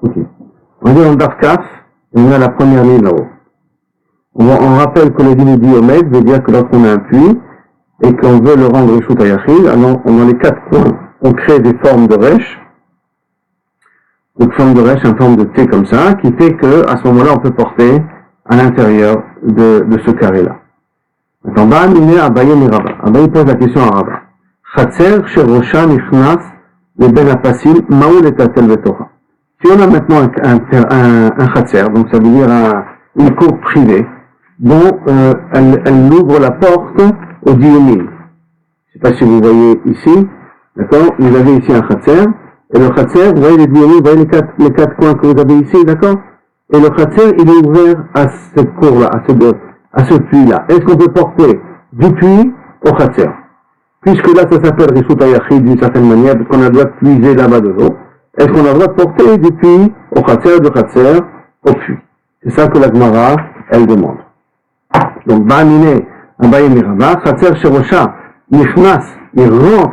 Ok. On est en Daf Kaf, et on a la première ligne là-haut. On rappelle que le din diomètre veut dire que lorsqu'on a un puits, et qu'on veut le rendre Rishut Hayachid, alors dans les 4 coins, on crée des formes de rêche, une forme de rêche, une forme de T comme ça, qui fait que, à ce moment-là, on peut porter à l'intérieur de ce carré-là. Maintenant, Ba'amine Abaye Miraba. Abaye pose la question à Rabba. Chatzer Sherosha Nichnas le Ben Apasim Maoul et Tatel Betora. Si on a maintenant un Chatzer, donc ça veut dire une cour privée, dont elle ouvre la porte au Diyumin. Je ne sais pas si vous voyez ici, d'accord? Vous avez ici un Khatser, et le Khatser, vous voyez les Diyumin, vous voyez les quatre coins que vous avez ici, d'accord? Et le Khatser, il est ouvert à cette cour-là, à ce puits-là. Est-ce qu'on peut porter du puits au Khatser? Puisque là, ça s'appelle Rishut Hayachid d'une certaine manière, parce qu'on a le droit de puiser là-bas de l'eau. Est-ce qu'on a le droit de porter du puits au Khatser, du Khatser au puits? C'est ça que la Gemara, elle demande. Donc, Ba'amine Abaye Miraba, Khatser Sherosha, Nichnas, il rentre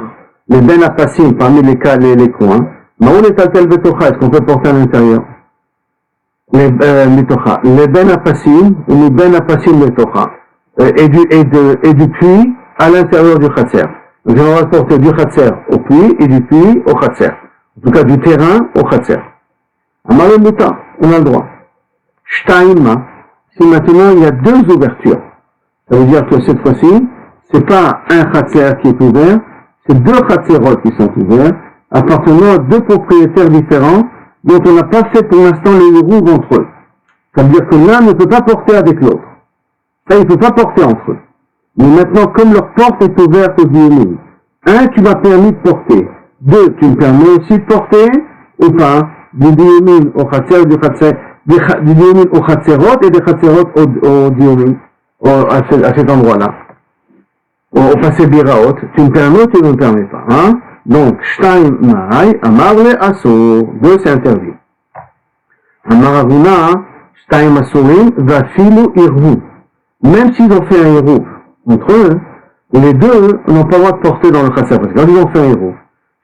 les Ben Apasim parmi les coins. Maoul et Tatel Betocha, est-ce qu'on peut porter à l'intérieur? Les Ben Apasim, ou les Ben Apasim Betocha, et du puits à l'intérieur du Khatser. Donc, on va porter du Khatser au puits et du puits au Khatser. En tout cas, du terrain au Khatser. Amar Muta, on a le droit. Shtaima, si maintenant il y a 2 ouvertures. Ça veut dire que cette fois-ci, c'est pas un Khatser qui est ouvert, c'est 2 Khatserot qui sont ouverts, appartenant à 2 propriétaires différents, dont on n'a pas fait pour l'instant les roues entre eux. Ça veut dire que l'un ne peut pas porter avec l'autre. Ça, il ne peut pas porter entre eux. Mais maintenant, comme leur porte est ouverte au Diyumin, 1, tu m'as permis de porter. 2, tu me permets aussi de porter, ou pas, du Diyumin au Khatser, du Diyumin au Khatserot et des Khatserot au Diyumin. À cet endroit-là, au passé Biraot, tu me permets ou tu ne me permets pas, hein? Donc, Shtaim Ma'ai, Amar le Asur, 2 c'est interdit. Amar Avuna, Shtaim Asurim, Vafilu Irvu. Même s'ils ont fait un héros entre eux, les 2 n'ont pas le droit de porter dans le Khatser, parce que quand ils ont fait un héros,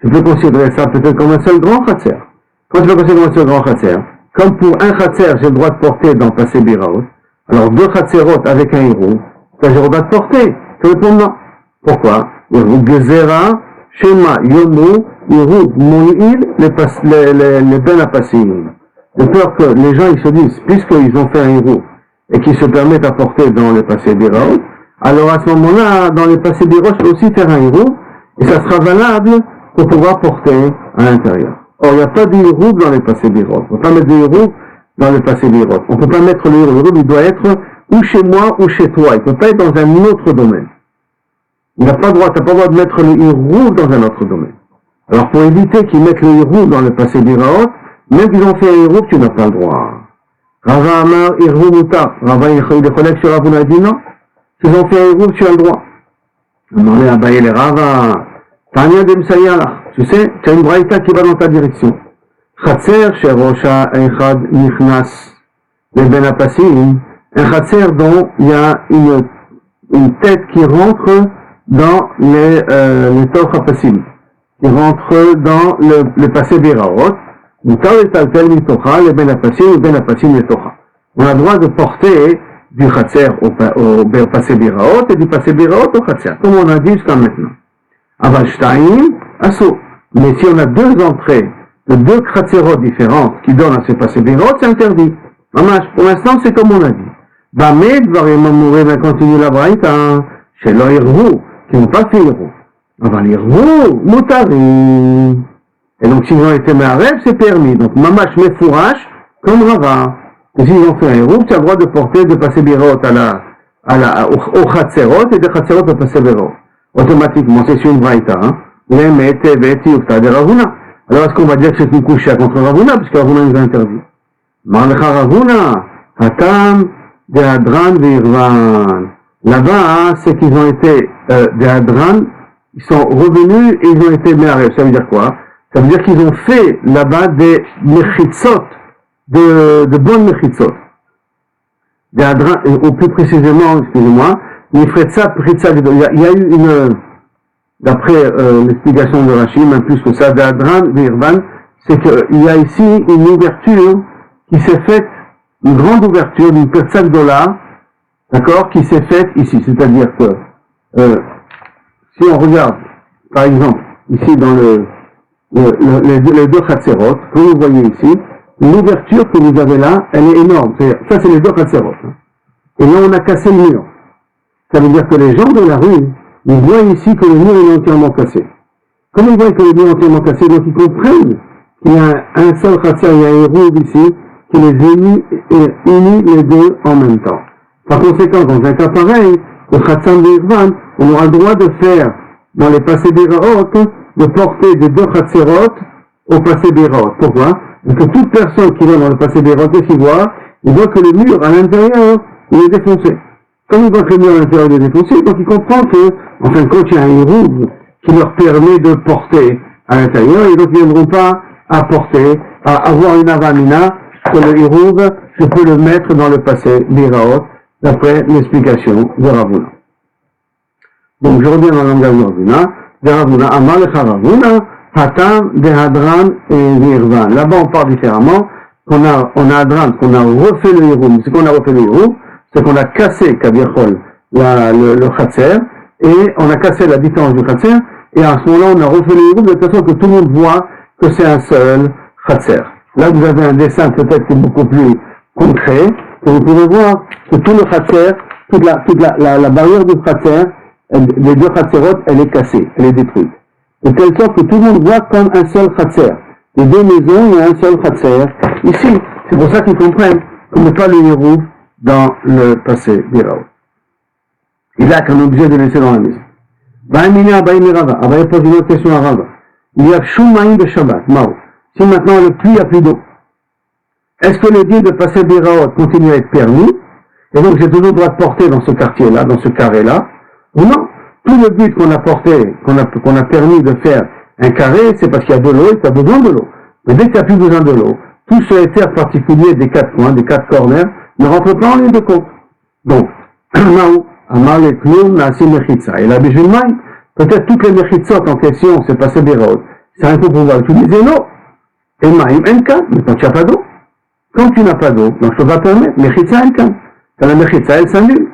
tu peux considérer ça peut-être comme un seul grand Khatser. Quand tu peux considérer comme un seul grand Khatser, comme pour un Khatser, j'ai le droit de porter dans le passé Biraot, alors 2 Khatserot avec un héros, ça j'ai le droit de porter. Tu réponds non. Pourquoi? Héros Gezera, Shema, Yomu, Héros Moïl, les Ben Apasim. De peur que les gens ils se disent, puisqu'ils ont fait un héros et qu'ils se permettent à porter dans les passés Biraot, alors à ce moment-là, dans les passés Biraot, je peux aussi faire un héros, et ça sera valable pour pouvoir porter à l'intérieur. Or, il n'y a pas de héros dans les passés Biraot. On ne peut pas mettre de héros dans le passé Biraot. On ne peut pas mettre le héros, il doit être ou chez moi ou chez toi. Il ne peut pas être dans un autre domaine. Il n'a pas le droit, tu n'as pas le droit de mettre le héros dans un autre domaine. Alors pour éviter qu'ils mettent le héros dans le passé Biraot, même qu'ils ont fait un héros, tu n'as pas le droit. Rava Amar, héros Muta. Rava, il est collègue sur Ravuna, dit non. S'ils ont fait un héros, tu as le droit. On est à Baye les Rava. Tanya de Msayala. Tu sais, tu as une braïta qui va dans ta direction. Khatser, Sherosha, Echad, Nichnas, les Ben Apasim, un Khatser dont il y a une tête qui rentre dans les Toch Apasim, qui rentre dans le passé Biraot, Moutar et Taltel Mitocha, les Ben Apasim, les Ben Apasim Mitocha. On a le droit de porter du Khatser au passé Biraot et du passé Biraot au Khatser, comme on a dit jusqu'à maintenant. Aval Shtaim, Asso. Mais si on a 2 entrées, de 2 Khatserot différentes qui donnent à ce passé Biraot, c'est interdit. Pour l'instant, c'est comme on a dit. Bamed, Variement Mourir, va continuer la braïta, chez l'Irvu, qui n'ont pas fait Irvu. Avant l'Irvu, Moutari. Et donc, s'ils ont été Me'arev, c'est permis. Donc, Mamash Mefourash, comme Rava. Et s'ils ont fait un Irvu, tu as le droit de porter, de passer Biraot au Khatserot et de Khatserot au passé Biraot. Automatiquement, c'est sur une braïta, hein. Les Mete, Beti, Ufta, de Ravuna. Alors, est-ce qu'on va dire que c'est une couche contre Ravuna, puisque Ravuna nous a interdit? Marlecha Ravuna, Hatam, de Hadran, Virvan. Là-bas, c'est qu'ils ont été des Hadran, ils sont revenus et ils ont été Me'arev. Ça veut dire quoi? Ça veut dire qu'ils ont fait là-bas des Mechitzot, de bonnes Mechitzot. Des Hadran, ou plus précisément, excusez-moi, il y a eu d'après l'explication de Rachim, même plus que ça, des Hadran, Virvan, c'est qu'il y a ici une ouverture qui s'est faite, une grande ouverture d'une petite $, d'accord, qui s'est faite ici. C'est-à-dire que, si on regarde, par exemple, ici dans les deux Khatserot, comme vous voyez ici, l'ouverture que vous avez là, elle est énorme. Ça, c'est les deux Khatserot. Hein. Et là, on a cassé le mur. Ça veut dire que les gens de la rue, ils voient ici que le mur est entièrement cassé. Comme ils voient que le mur est entièrement cassé, donc ils comprennent qu'il y a un seul Khatser, il y a un héros ici, qui les unit les deux en même temps. Par conséquent, dans un cas pareil, au Khatsam d'Irvan, on aura le droit de faire, dans les passés d'Iraot, de porter des deux Khatserot au passé d'Iraot. Pourquoi? Parce que toute personne qui va dans le passé d'Iraot, qu'est-ce qu'il voit? Il voit que le mur, à l'intérieur, il est défoncé. Comme il voit que le mur à l'intérieur est défoncé, donc il comprend que, en fin de compte, il y a un héros qui leur permet de porter à l'intérieur, et donc ils ne viendront pas à porter, à avoir une avamina, que le héros, je peux le mettre dans le passé d'Iraot, d'après l'explication de Ravuna. Donc je reviens dans le langage de Ravuna. De Ravuna, Amar lecha Ravuna, Hatam de Hadran et Nirvan. Là-bas on parle différemment, on a Hadran, qu'on a refait le héros. Ce qu'on a refait le héros, c'est qu'on a cassé Kaviachol, le Khatser, et on a cassé la différence du Khatser, et à ce moment-là on a refait le héros de toute façon que tout le monde voit que c'est un seul Khatser. Là vous avez un dessin peut-être qui est beaucoup plus concret, et vous pouvez voir que tout le Khatser, toute la barrière du Khatser, les deux Khatserot, elle est cassée, elle est détruite. De telle sorte que tout le monde voit comme un seul Khatser. Les deux maisons, il y a un seul Khatser. Ici, c'est pour ça qu'ils comprennent qu'on n'est pas le héros dans le passé d'Iraot. Il a qu'un objet de laisser dans la maison. Abaye pose une autre question à Rava. Il y a Shumaïm de Shabbat, Mao. Si maintenant le puits a plus d'eau, est-ce que le dit de passer d'Iraot continue à être permis? Et donc j'ai toujours le droit de porter dans ce quartier-là, dans ce carré-là, ou non? Tout le but qu'on a porté, qu'on a permis de faire un carré, c'est parce qu'il y a de l'eau et que tu as besoin de l'eau. Mais dès que tu n'as plus besoin de l'eau, tout ce terre particulier des quatre coins, des quatre corners, ne rentre pas en ligne de compte. Donc, Maou, Amar le Kloum, Nasi Mechitza. Et la Bijulmaï, peut-être toutes les Mechitzot en question, c'est passé d'Iraot. C'est un peu pour pouvoir utiliser l'eau. Et Maïm Enka, mais quand tu n'as pas d'eau. Quand tu n'as pas d'eau, donc je ne peux pas permettre, Mechitza Enka. Quand la Mechitza, elle s'annule.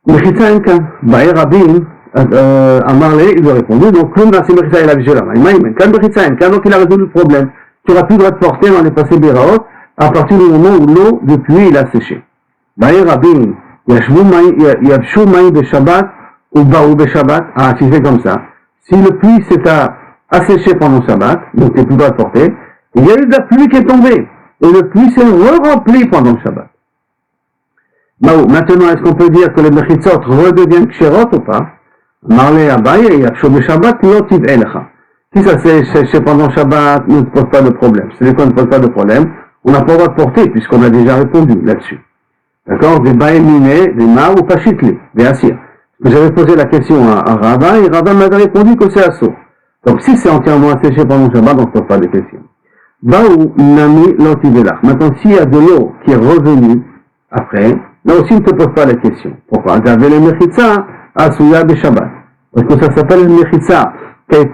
Mechitza Enka. Baé Rabin, Amarle, il lui a répondu, donc Kloum Nasi Mechitza et la Bijulmaï. Maïm Enka, Mechitza Enka, donc il a résolu le problème. Tu n'auras plus le droit de porter dans les passés d'Iraot à partir du moment où l'eau du puits il a séché. Baé Rabin, Yavshu Maïm de Shabbat ou Baou de Shabbat. Ah, si c'est comme ça. Si le puits s'est asséché pendant Shabbat, donc tu n'as plus le droit de porter, il y a eu de la pluie qui est tombée, et le puits s'est re-rempli pendant le Shabbat. Maintenant, est-ce qu'on peut dire que les Mechitzot redeviennent Kshérot ou pas? Marlé Abaye, Yavshu de Shabbat, Yotiv Elecha. Si ça s'est séché pendant Shabbat, ne pose pas de problème. C'est qu'on ne pose pas de problème, on n'a pas le droit de porter, puisqu'on a déjà répondu là-dessus. D'accord? Des baéminés, des ma ou pachitli, des assir. J'avais posé la question à Rava, et Rava m'avait répondu que c'est assaut. Donc si c'est entièrement asséché pendant Shabbat, on ne pose pas de questions. Baou nami l'antivelach. Maintenant, s'il y a de l'eau qui est revenue après, là aussi on ne te pose pas la question. Pourquoi? J'avais le mechitza à Souya de Shabbat. Parce que ça s'appelle le mechitza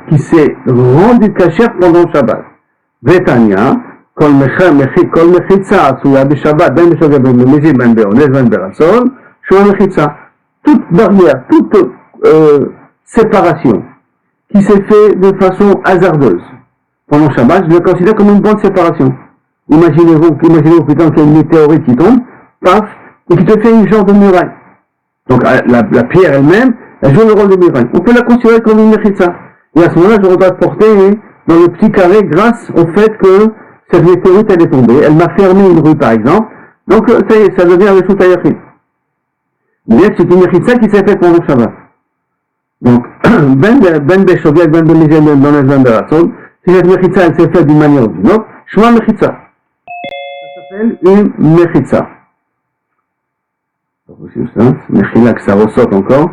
qui s'est rendu cachère pendant Shabbat. Vetania, kol mechitza à Souya de Shabbat, ben Shabbat, ben Mezil, ben Beones, ben Berasol, Shua mechitza. Toute barrière, toute séparation qui s'est fait de façon hasardeuse pendant Shabbat, je le considère comme une bonne séparation. Imaginez-vous plutôt qu'il y a une météorite qui tombe, paf, et qui te fait une genre de muraille. Donc la pierre elle-même, elle joue le rôle de muraille. On peut la considérer comme une mechitza. Et à ce moment-là, je dois porter dans le petit carré grâce au fait que cette météorite elle est tombée. Elle m'a fermé une rue par exemple. Donc ça y est, ça devient le Reshut HaYachid. Mais c'est une mechitza qui s'est faite pendant Shabbat. Donc, ben Beshoviak, ben Bemizem, ben Bones, ben Beratzon, si cette mechitza elle s'est faite d'une manière ou d'une autre, Shema mechitza. Ça s'appelle une mechitza. Mechila que ça ressorte encore.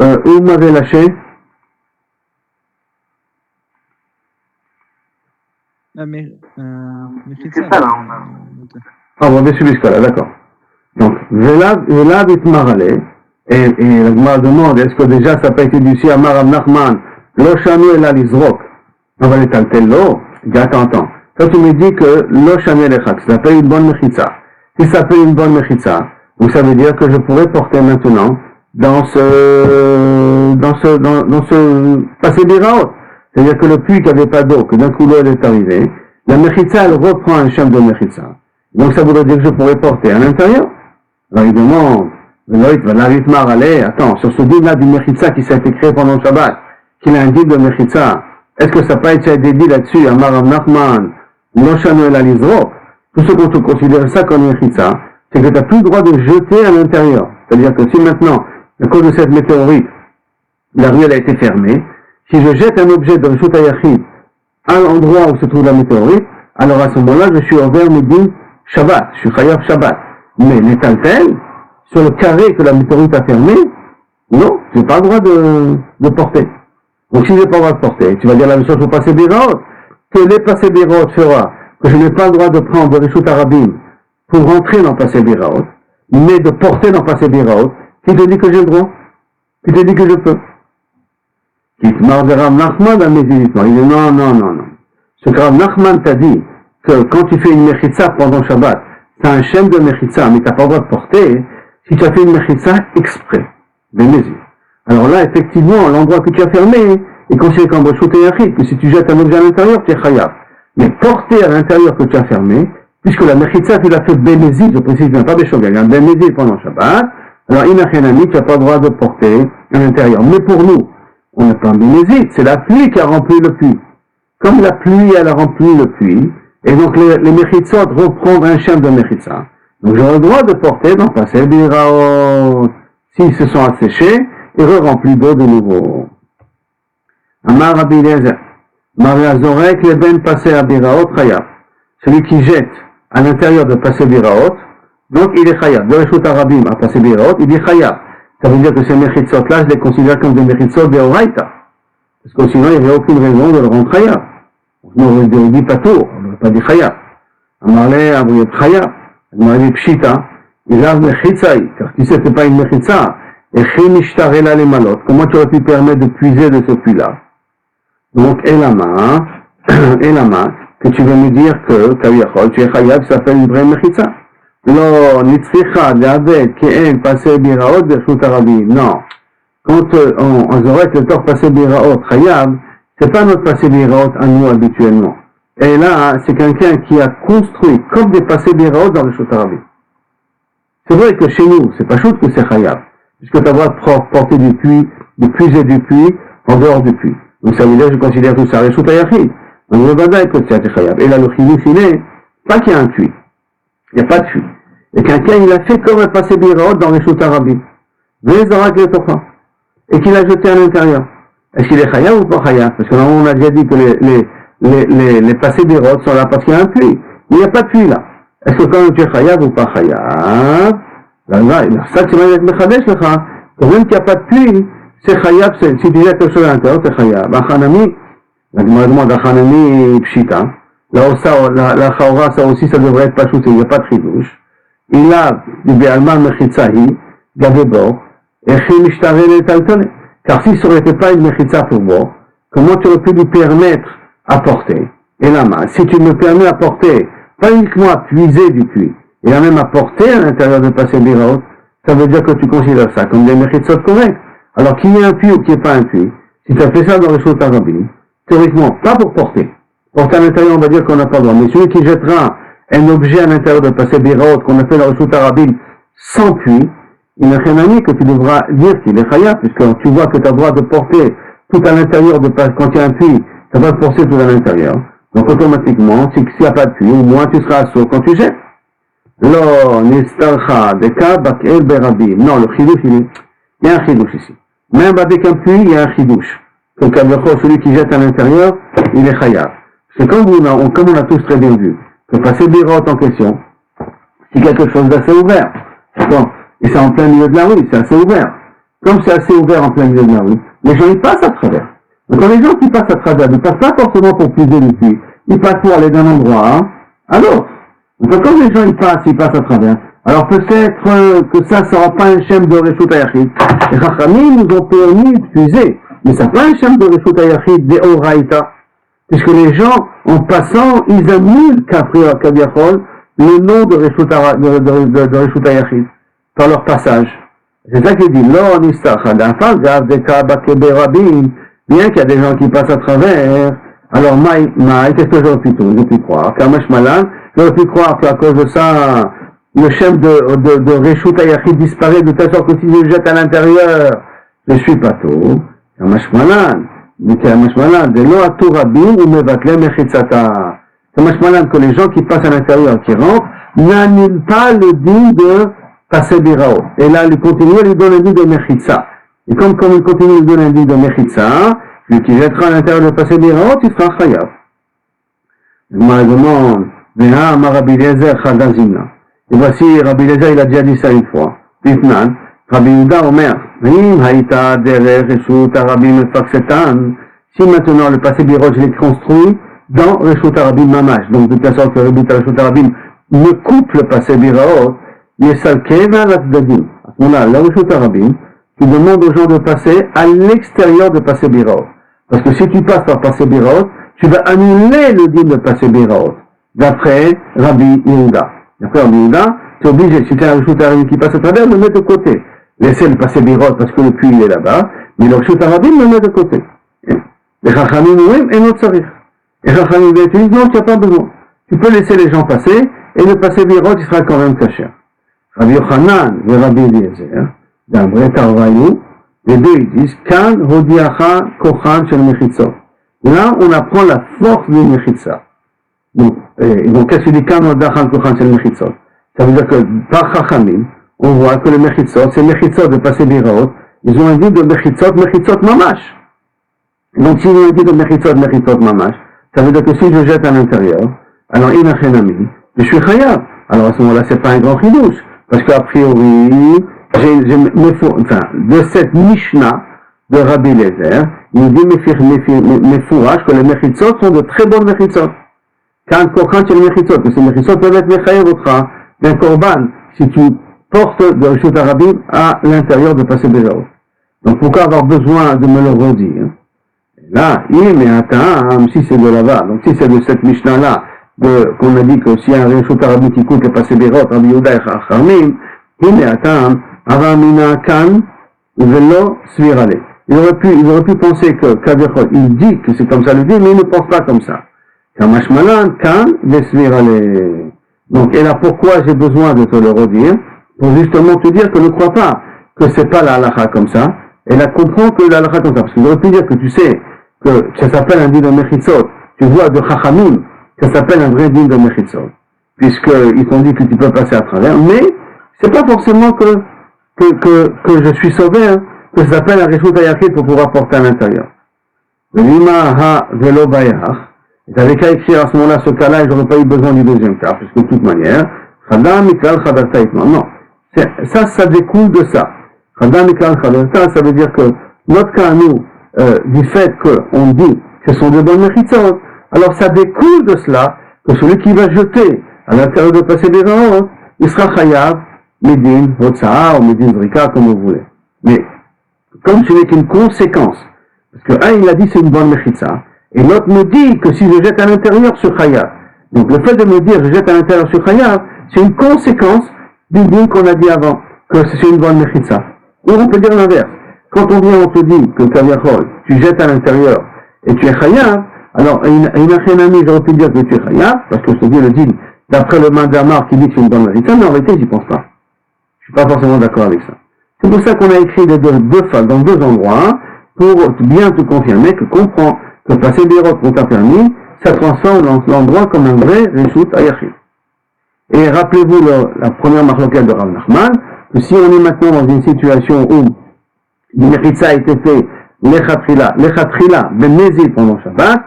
Où vous m'avez lâché? Mechitza là. Ah, on va suivre jusqu'à-là, d'accord. Donc, Vela Bitmarale, et la Gemara demande, est-ce que déjà ça n'a pas été dit ici à Maram Nachman, Lo Shanu El Alizrok, On va les taltel l'eau. Il dit, attends. Toi, tu me dis que l'eau chanel echak, ça s'appelle une bonne mechitza. Si ça s'appelle une bonne mechitza, donc ça veut dire que je pourrais porter maintenant dans ce passé biraot. C'est-à-dire que le puits qui n'avait pas d'eau, que d'un coup l'eau est arrivée, la mechitza, elle reprend un shem de mechitza. Donc ça voudrait dire que je pourrais porter à l'intérieur. Alors il demande, attends, sur ce din-là du mechitza qui s'est été créé pendant le Shabbat, qu'il a un din de mechitza, est-ce que ça n'a pas été dit là-dessus, Amar Rav Nachman, Loshano el Alizrok, tout ce qu'on te considère ça comme mechitza, c'est que tu n'as plus le droit de jeter à l'intérieur. C'est-à-dire que si maintenant, à cause de cette météorite, la ruelle a été fermée, si je jette un objet de Reshut HaYachid à l'endroit où se trouve la météorite, alors à ce moment-là, je suis envers Medin Shabbat, je suis Chayav Shabbat. Mais les taltels, sur le carré que la météorite a fermé, non, je n'ai pas le droit de porter. Donc si je n'ai pas le droit de porter, tu vas dire la même chose pour passer Biraot. Que les passer Biraot fera que je n'ai pas le droit de prendre de Reshut Harabim pour rentrer dans passer Biraot, mais de porter dans passer Biraot, qui te dit que j'ai le droit? Qui te dit que je peux? Qui te marre de Rav Nachman dans mes éditions. Il dit non. Ce que Rav Nachman t'a dit, que quand tu fais une mechitza pendant Shabbat, c'est un shem de mechitza, mais tu n'as pas le droit de porter, si tu as fait une mechitza exprès, de mesure. Alors là, effectivement, l'endroit que tu as fermé est considéré comme Reshut HaYachid, que si tu jettes un objet à l'intérieur, tu es chayav. Mais porter à l'intérieur que tu as fermé, puisque la mechitza, tu l'as fait bénézid, je précise bien, pas béshogeg, un bénézid pendant Shabbat, alors inachenami, tu n'as pas le droit de porter à l'intérieur. Mais pour nous, on n'a pas un bénézid, c'est la pluie qui a rempli le puits. Comme la pluie, elle a rempli le puits, et donc les mechitzot vont prendre un shem de mechitza. Donc j'aurai le droit de porter dans passer biraot, s'ils se sont asséchés, et re-remplis d'eau de nouveau. Amar Rabbi Eliezer, Maria Zorek le ben passer à biraot chayav. Celui qui jette à l'intérieur de passer biraot, donc il est chayav. De Reshut Harabim à passer biraot, il est chayav. Ça veut dire que ces mechitzot-là, je les considère comme des mechitzot de oraita. Parce que sinon, il n'y avait aucune raison de le rendre chayav. On aurait dit patour, on n'aurait pas dit chayav. Amarle Abriyot chayav. Amarle pshita. Il a mechitzaï. Car tu sais, c'est pas une mechitza. Et chimishtare les malot. Comment tu aurais pu permettre de puiser de ce puits-là? Donc, elama, que tu veux me dire que, kaviyachol, tu es chayav, ça s'appelle une vraie mechitza. Lo, nitzricha, d'abed, ke'en, passer biraot, bershut harabim. Non. Quand on aurait le tort passer biraot, chayav, c'est pas notre passer biraot à nous habituellement. Et là, c'est quelqu'un qui a construit comme des passer biraot dans le Reshut Harabim. C'est vrai que chez nous, c'est pas chouette que c'est chayav, puisque tu as le droit de porter du puits, de puiser du puits, en dehors du puits. Donc ça veut dire que je considère tout ça Reshut HaYachid. Donc le badaï que c'est chayav. Et là, le chiluf, il est, pas qu'il y a un puits. Il n'y a pas de puits. Et quelqu'un, il a fait comme un passer biraot dans le Reshut Harabim. Et qu'il a jeté à l'intérieur. Est-ce qu'il est chayav ou pas chayav? Parce que on a déjà dit que les passés biraot sont là parce qu'il y a un puits. Il n'y a pas de puits là. Est-ce que quand même tu es chayav ou pas chayav? Là, ça tu vas être mechadesh lecha. Que même qu'il n'y a pas de puits, c'est chayav, si tu jettes quelque chose à l'intérieur, c'est chayav. Achanami, la demande achanami pshita. La chaora, ça aussi, ça devrait être pas chouté, il n'y a pas de chidouche. Il a du be'alma mechitzahi, gavebor, et chimishtare le taltone. Car si ça n'aurait été pas une mechitza pour moi, comment tu aurais pu lui permettre à porter? Et la main, si tu me permets à porter, pas uniquement à puiser du puits, et à même à porter à l'intérieur de passer biraot, ça veut dire que tu considères ça comme des mechitzot corrects. Alors qu'il y ait un puits ou qu'il n'y ait pas un puits, si tu as fait ça dans les choses harabim, théoriquement, pas pour porter. Porter à l'intérieur, on va dire qu'on n'a pas le droit. Mais celui qui jettera un objet à l'intérieur de passer biraot, qu'on a fait dans les choses harabim, sans puits, il n'y a rien à dire que tu devras dire qu'il est chayav, puisque tu vois que tu as le droit de porter tout à l'intérieur de quand il y a un puits, tu vas porter tout à l'intérieur. Donc automatiquement, s'il n'y a pas de puits, au moins tu seras assaut quand tu jettes. Lo, nistarcha, deka, bakel, berabim. Non, le chidouche, il y a un chidouche ici. Même avec un puits, il y a un chidouche. Donc, celui qui jette à l'intérieur, il est chayav. C'est comme on a tous très bien vu, que passer biraot en question, c'est quelque chose d'assez ouvert. Bon. Et c'est en plein milieu de la rue, c'est assez ouvert. Comme c'est assez ouvert en plein milieu de la rue, les gens ils passent à travers. Donc quand les gens qui passent à travers, ils ne passent pas forcément pour puiser du puits, ils passent pour aller d'un endroit à l'autre. Donc quand les gens ils passent à travers, alors peut-être que ça ne sera pas un shem de Reshut HaYachid. Les Chachamim nous ont permis de puiser, mais ça n'est pas un shem de Reshut HaYachid de Oraïta. Puisque les gens, en passant, ils annulent Kaviachol, le nom de Reshut HaYachid, par leur passage. C'est ça qu'il dit, Lo Nistach Hadafal Gav Deka Bakebe Rabim, bien qu'il y a des gens qui passent à travers, alors qu'est-ce que j'aurais pu croire? Kamash Malan, j'aurais pu croire qu'à cause de ça, le shem de Reshut HaYachid disparaît de telle sorte que si je jette à l'intérieur, je suis pas tôt. Kamash Malan, de lo atou rabim ou mevatle mechitzata. Kamash Malan, que les gens qui passent à l'intérieur, qui rentrent, n'annulent pas le din de passer birao. Et là, il continue, il donne un din de mechitza. Et comme il continue, il donne un din de mechitza, celui qui jettera à l'intérieur de passer birao, tu seras chayav. Je me demande, Veha ma Rabbi Eliezer chadazimna. Et voici, Rabbi Eliezer, il a déjà dit ça une fois. Pifnan, Rabbi Yehuda Omer, Vim haïta derer Reshut HaRabim mefaksetan. Si maintenant le passé birot, je l'ai construit dans Reshut HaRabim mamash, donc de telle sorte que Reshut HaRabim me coupe le passé birot, yesalkeva latzdadim. À ce moment-là, la Reshut HaRabim, tu demandes aux gens de passer à l'extérieur de passé birot. Parce que si tu passes par passé birot, tu vas annuler le din de passé birot. D'après Rabbi Yehuda. D'après Rabbi Yehuda, tu es obligé, si tu as un Reshut HaRabim qui passe à travers, le mettre de côté. Laissez le passer birot parce que le puits il est là-bas, mais le Reshut HaRabim le met de côté. Les Chachamim ouim et notre sarif. Les Chachamim disent non, tu n'as pas besoin. Tu peux laisser les gens passer et le passer birot il sera quand même caché. Rabbi Yochanan et Rabbi Eliezer, dans Bretarvaïou, les deux ils disent kan hodiacha kochan shel mechitzot. Là on apprend la force du mechitza. Donc qu'est-ce que dit kan hodiacha kochan shel mechitzot? Ça veut dire que par Chachamim, on voit que le mechitzot, c'est mechitzot de passer birot, ils ont un dit de mechitzot mamash. Donc s'ils ont un dit de mechitzot mamash, ça veut dire que si je jette à l'intérieur, alors inachenami, je suis chayav. Alors à ce moment-là, c'est pas un grand chidouche, parce qu'a priori, de cette Mishnah de Rabbi Eliezer, il dit mefourach que les mechitzot sont de très bonnes mechitzot. Quand kokhan chez les mechitzot, que ces mechitzot peuvent être mechayev autra d'un korban, si tu porte de Reshut HaRabim à l'intérieur de passer birot. Donc pourquoi avoir besoin de me le redire? Là, si c'est de là-bas, donc si c'est de cette Mishnah-là, qu'on a dit que s'il y a un Reshut HaRabim qui coûte le passer birot, Rabbi Yehuda et Chachamim, avamina kan velo svirale. Il aurait pu penser que Kaviachol, il dit que c'est comme ça le dit, mais il ne pense pas comme ça. Kamash malan kan vesvirale. Donc, et là, pourquoi j'ai besoin de te le redire? Pour justement te dire que ne crois pas que c'est pas la halakha comme ça, et là comprends que la halakha comme ça, parce que j'aurais pu dire que tu sais que ça s'appelle un din de mechitzot, tu vois de chachamim, ça s'appelle un vrai din de mechitzot, puisqu'ils t'ont dit que tu peux passer à travers, mais c'est pas forcément que je suis sauvé, hein, que ça s'appelle un Reshut HaYachid pour pouvoir porter à l'intérieur. Lima ha velo bayach, et t'avais qu'à écrire à ce moment-là ce cas-là, et j'aurais pas eu besoin du deuxième cas, puisque de toute manière, chadam mikal chadarta itman, non. Ça découle de ça. Ça veut dire que notre cas à nous, du fait qu'on dit que ce sont de bonnes mechitzot, alors ça découle de cela que celui qui va jeter à l'intérieur de passer des gens, il sera chayav, medin, hotzaha ou medin zrika, comme vous voulez. Mais comme ce n'est qu'une conséquence, parce que un il a dit c'est une bonne mechitza, et l'autre me dit que si je jette à l'intérieur sur chayav, donc le fait de me dire je jette à l'intérieur sur chayav, c'est une conséquence du din qu'on a dit avant, que c'est une bonne mechitza. Ou on peut dire l'inverse. Quand on vient, on te dit que Kaviachol, tu jettes à l'intérieur et tu es chayav, alors, Inachenami, j'aurais pu dire que tu es chayav, parce que je te dis le din, d'après le Mandamar qui dit que c'est une bonne mechitza, mais en réalité, j'y pense pas. Je suis pas forcément d'accord avec ça. C'est pour ça qu'on a écrit deux fois, dans deux endroits, pour bien te confirmer que comprends que passer des routes qu'on t'a permis, ça transforme l'endroit comme un vrai Reshut HaYachid. Et rappelez-vous la première marloquette de Rav Nachman, que si on est maintenant dans une situation où une mechitza a été fait, lechatchila, ben nezil pendant Shabbat,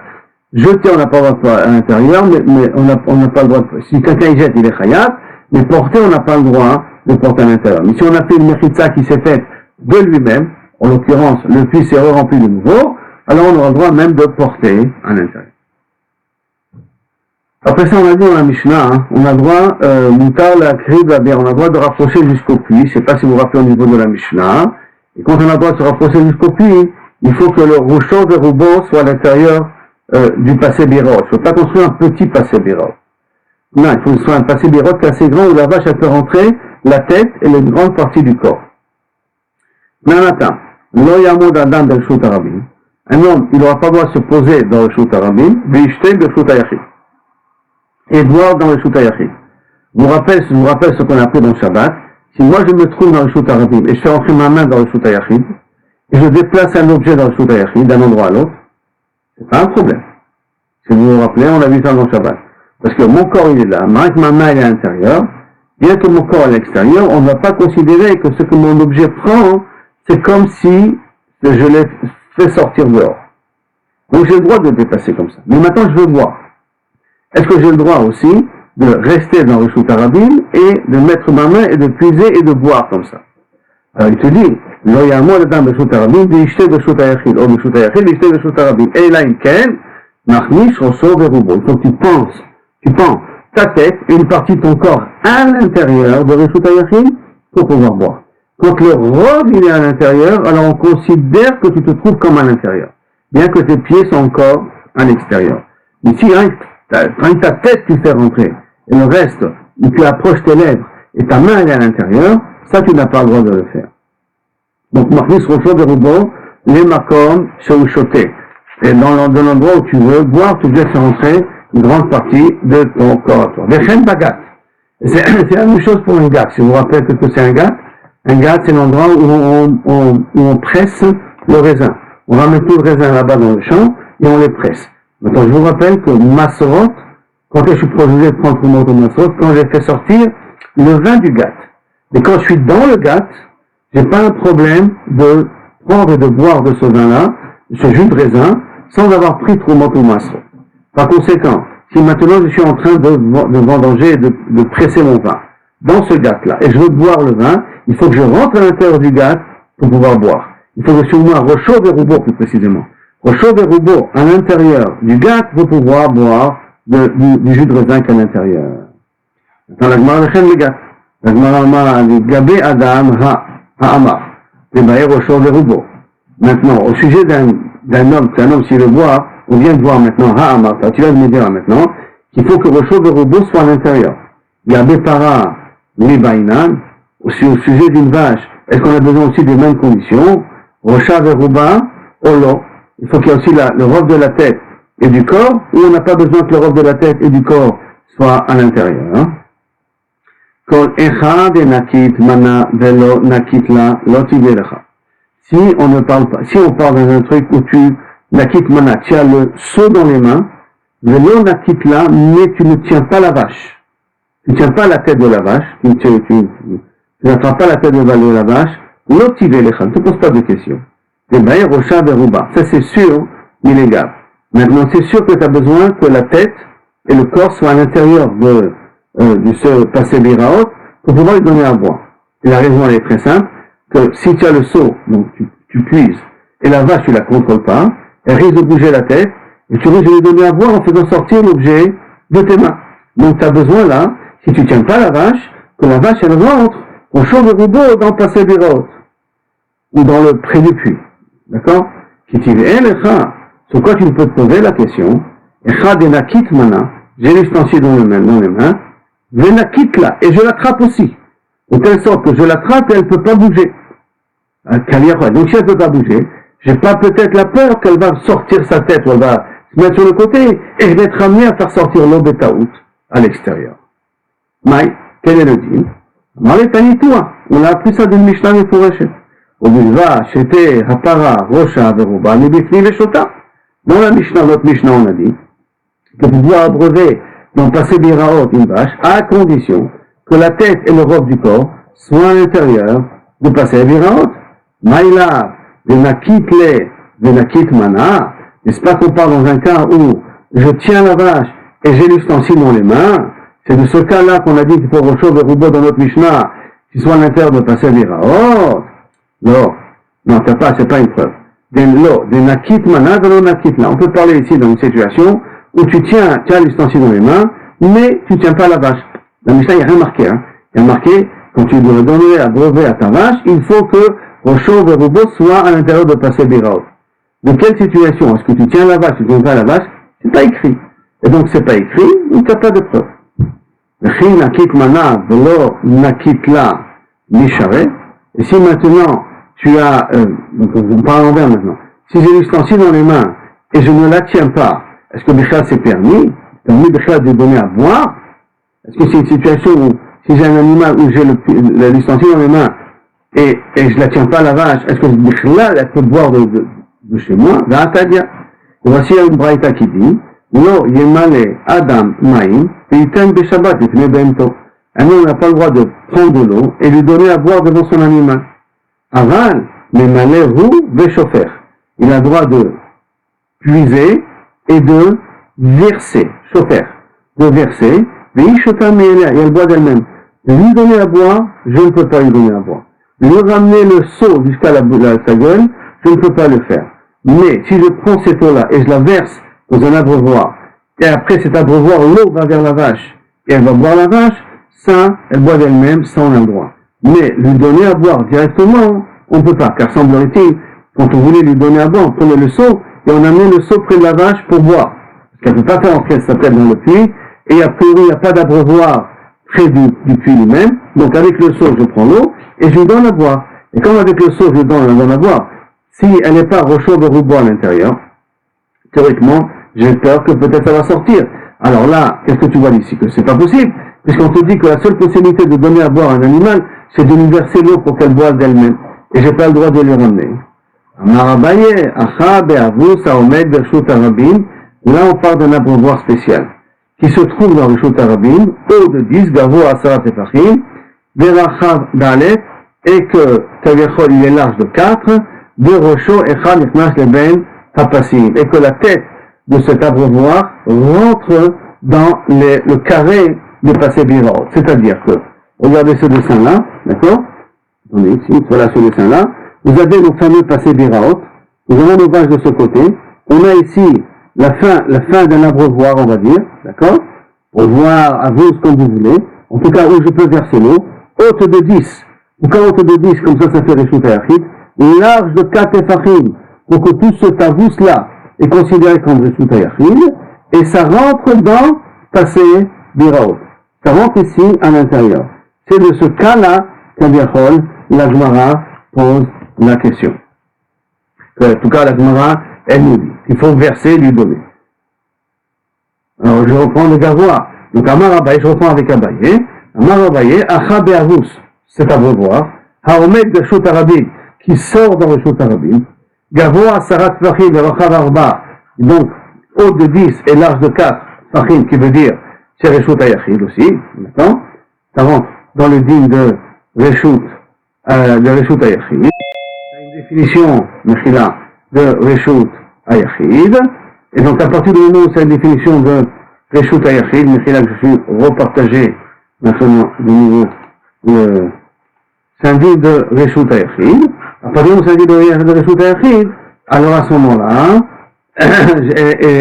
jeter on n'a pas le droit à l'intérieur, mais on n'a pas le droit, si quelqu'un y jette, il est chayav, mais porter on n'a pas le droit de porter à l'intérieur. Mais si on a fait une mechitza qui s'est faite de lui-même, en l'occurrence, le puits s'est rempli de nouveau, alors on aura le droit même de porter à l'intérieur. Après ça, on a dit dans la Mishnah, on a le droit, mutar la krib la bière, on a le droit de rapprocher jusqu'au puits. Je sais pas si vous vous rappelez au niveau de la Mishnah. Et quand on a le droit de se rapprocher jusqu'au puits, il faut que le rouchon de Roubo soit à l'intérieur du passé biraot. Je ne peux pas construire un petit passé biraot. Non, il faut que ce soit un passé biraot qui est assez grand où la vache, elle peut rentrer la tête et une grande partie du corps. Nanata, lo yamod adam bershut harabim. Un homme, il n'aura pas le droit de se poser dans le shut harabim, veishte bershut hayachid. Et boire dans le shut hayachid. Je vous rappelle ce qu'on a appris dans le Shabbat. Si moi je me trouve dans le shut harabim et je fais entrer ma main dans le shut hayachid, et je déplace un objet dans le shut hayachid, d'un endroit à l'autre, c'est pas un problème. Si vous vous rappelez, on a vu ça dans le Shabbat. Parce que mon corps il est là, ma main elle est à l'intérieur, bien que mon corps est à l'extérieur, on ne va pas considérer que ce que mon objet prend, c'est comme si je l'ai fait sortir dehors. Donc j'ai le droit de le déplacer comme ça. Mais maintenant je veux boire. Est-ce que j'ai le droit aussi de rester dans le shut harabim et de mettre ma main et de puiser et de boire comme ça? Alors il te dit, lo yamod adam bershut harabim veishte bershut hayachid, ou bershut hayachid veishte bershut harabim. Et là, ken, machnish rosso verubo. Il faut que tu penses ta tête et une partie de ton corps à l'intérieur de bershut hayachid pour pouvoir boire. Quand le robe il est à l'intérieur, alors on considère que tu te trouves comme à l'intérieur, bien que tes pieds sont encore à l'extérieur. Mais si rien que ta tête tu fais rentrer, et le reste, tu approches tes lèvres, et ta main elle est à l'intérieur, ça tu n'as pas le droit de le faire. Donc, Machnis Rocho de Rubo, les makom, choté. Et dans l'endroit où tu veux boire, tu dois faire rentrer une grande partie de ton corps à toi. Vechen bagat. C'est la même chose pour un gat. Si vous vous rappelez que c'est un gat, c'est l'endroit où on presse le raisin. On ramène tout le raisin là-bas dans le champ et on les presse. Maintenant, je vous rappelle que Masorot, quand je suis proposé de prendre tout le monde au Masorot, quand j'ai fait sortir le vin du gat. Et quand je suis dans le gat, j'ai pas un problème de prendre et de boire de ce vin-là, ce jus de raisin, sans avoir pris trop au Masorot. Par conséquent, si maintenant je suis en train de vendanger et de presser mon vin dans ce gat-là, et je veux boire le vin, il faut que je rentre à l'intérieur du gat pour pouvoir boire. Il faut que je sois moi Rocho Verubo plus précisément. Rocho Verubo à l'intérieur du gat pour pouvoir boire du jus de raisin qui est à l'intérieur. Maintenant, la Gemara lechem le gat. La Gemara amar gabé Adam ha'amar. Lebaer Rocho Verubo. Maintenant, au sujet d'un homme s'il veut boire, on vient de voir maintenant ha'amar. Tu viens de me dire maintenant qu'il faut que Rocho Verubo soit à l'intérieur. Gabé para libainan. Aussi au sujet d'une vache, est-ce qu'on a besoin aussi des mêmes conditions? Rocha veruba, olo. Il faut qu'il y ait aussi le robe de la tête et du corps, ou on n'a pas besoin que le robe de la tête et du corps soit à l'intérieur. Kol echad et nakit mana velo nakit la lotivelecha. Si on parle dans un truc où tu nakit mana, tu as le seau dans les mains, velo nakit la, mais tu ne tiens pas la vache. Tu ne tiens pas la tête de la vache, tu n'attrapes pas la tête de la vache, l'otivelecha, ne te pose pas de questions. Lebaer rocha beruba, ça c'est sûr, illégal. Maintenant, c'est sûr que tu as besoin que la tête et le corps soient à l'intérieur de ce passé biraot pour pouvoir lui donner à boire. Et la raison elle est très simple, que si tu as le seau, donc tu puises, et la vache tu la contrôles pas, elle risque de bouger la tête, et tu risques de lui donner à boire en faisant sortir l'objet de tes mains. Donc tu as besoin là, si tu tiens pas la vache, que la vache elle rentre au chaud de robot dans le passé biraot, ou dans le près du puits. D'accord? Sur quoi tu peux te poser la question, j'ai l'ustensile dans les mains, venakitla, et je l'attrape aussi, de telle sorte que je l'attrape et elle ne peut pas bouger. Donc si elle ne peut pas bouger, j'ai pas peut-être la peur qu'elle va sortir sa tête, ou elle va se mettre sur le côté, et je vais être amené à faire sortir l'eau betaout à l'extérieur. Mais, quel est le deal? On a appris ça d'une Mishnah Mefourachet. ובלבד שתה הפרה ראשה ורובה מבפנים ושותה. Dans la Mishnah, notre Mishnah, on a dit que pour pouvoir abreuver dans le passé biraot une vache, à condition que la tête et le robe du corps soient à l'intérieur du passé biraot. Maïla, venakit le, venakit mana. N'est-ce pas qu'on parle dans un cas où je tiens la vache et j'ai l'ustensile dans les mains? C'est de ce cas-là qu'on a dit qu'il faut rocho de roubo dans notre Mishnah qui soit à l'intérieur du passé biraot. Non, c'est pas une preuve. Des nakit mana, de nakit là. On peut parler ici dans une situation où tu as l'ustensile dans les mains, mais tu tiens pas la vache. Dans Mishnah, il n'y a rien marqué, hein. Il y a marqué, quand tu dois donner à brevet à ta vache, il faut que Rocho de robot soit à l'intérieur de passer biraot. De quelle situation? Est-ce que tu tiens la vache, tu tiens pas la vache? C'est pas écrit. Et donc c'est pas écrit, donc t'as pas de preuve. Et si maintenant tu as, donc on parle en l'envers maintenant, si j'ai l'ustensile dans les mains et je ne la tiens pas, est-ce que Bichal c'est permis Bichal de donner à boire? Est-ce que c'est une situation où si j'ai un animal où j'ai l'ustensile dans les mains et je la tiens pas à la vache, est-ce que Bichal elle peut boire de chez moi? Et voici une braïta qui dit Lo yemale Adam Maïm, Peitan Beshabbat, et Bento. Un homme n'a pas le droit de prendre de l'eau et lui donner à boire devant son animal. Aval, mais Malerou Beshofer. Il a le droit de puiser et de verser, chauffer, de verser, mais et elle boit d'elle-même. Lui donner à boire, je ne peux pas lui donner à boire. Lui ramener le seau jusqu'à sa gueule, je ne peux pas le faire. Mais si je prends cette eau-là et je la verse dans un abreuvoir, et après cet abreuvoir, l'eau va vers la vache, et elle va boire la vache, ça, elle boit d'elle-même, ça on a le droit. Mais lui donner à boire directement, on ne peut pas, car semblerait-il, quand on voulait lui donner à boire, on prenait le seau, et on amenait le seau près de la vache pour boire. Parce qu'elle ne peut pas faire entrer sa tête dans le puits, et a priori, il n'y a pas d'abreuvoir près du puits lui-même, donc avec le seau, je prends l'eau, et je lui donne à boire. Et comme avec le seau, je donne à boire, si elle n'est pas rochot de rouleau à l'intérieur, théoriquement, j'ai peur que peut-être ça va sortir. Alors là, qu'est-ce que tu vois d'ici? Que c'est pas possible, puisqu'on te dit que la seule possibilité de donner à boire à un animal, c'est de lui verser l'eau pour qu'elle boive d'elle-même. Et j'ai pas le droit de lui ramener. Là, on parle d'un abreuvoir spécial, qui se trouve dans le Reshut Harabim, haut de 10, Gavo Asara Tefachim, Verachav Dalet, et que Taviachol, il est large de 4, de Rosho Echad Nichnas Leben Tapasim, et que la tête de cet abreuvoir rentre dans le carré de Passé Biraot. C'est-à-dire que, regardez ce dessin-là, d'accord? Attendez ici, voilà ce dessin-là. Vous avez nos fameux Passé Biraot. Nous avons nos vaches de ce côté. On a ici la fin d'un abreuvoir, on va dire, d'accord? Pour voir à vous ce que vous voulez. En tout cas, où je peux verser l'eau. Haute de 10. Pourquoi haute de 10? Comme ça fait Reshut Hayachid. Large de 4 Efachim. Pour que tout ce tavous-là est considéré comme Reshut Hayachid. Et ça rentre dans Passé Biraot. Ça rentre ici à l'intérieur. C'est de ce cas-là qu'Abiachol, la Gemara pose la question. En tout cas, la Gemara, elle nous dit qu'il faut verser et lui donner. Alors, je reprends le Gavois. Donc, Amar Abaye, je reprends avec Abaye. Amar Abaye, Acha Be'avus, c'est abreuvoir. Haomed Reshut Harabim, qui sort dans Reshut Harabim. Gavoa Sarat Fachim, Verochav Arba, donc, haut de 10 et large de 4, Fachim, qui veut dire, c'est Reshut Hayachid aussi, d'accord? Ça rentre dans le digne de Reshut Hayachid. C'est une définition, Mechila, de Reshut Hayachid. Et donc, à partir du moment où c'est une définition de Reshut Hayachid, Mechila, que je suis repartagé maintenant du niveau, c'est un digne de Reshut Hayachid. À partir du moment où c'est un digne de Reshut Hayachid, alors à ce moment-là,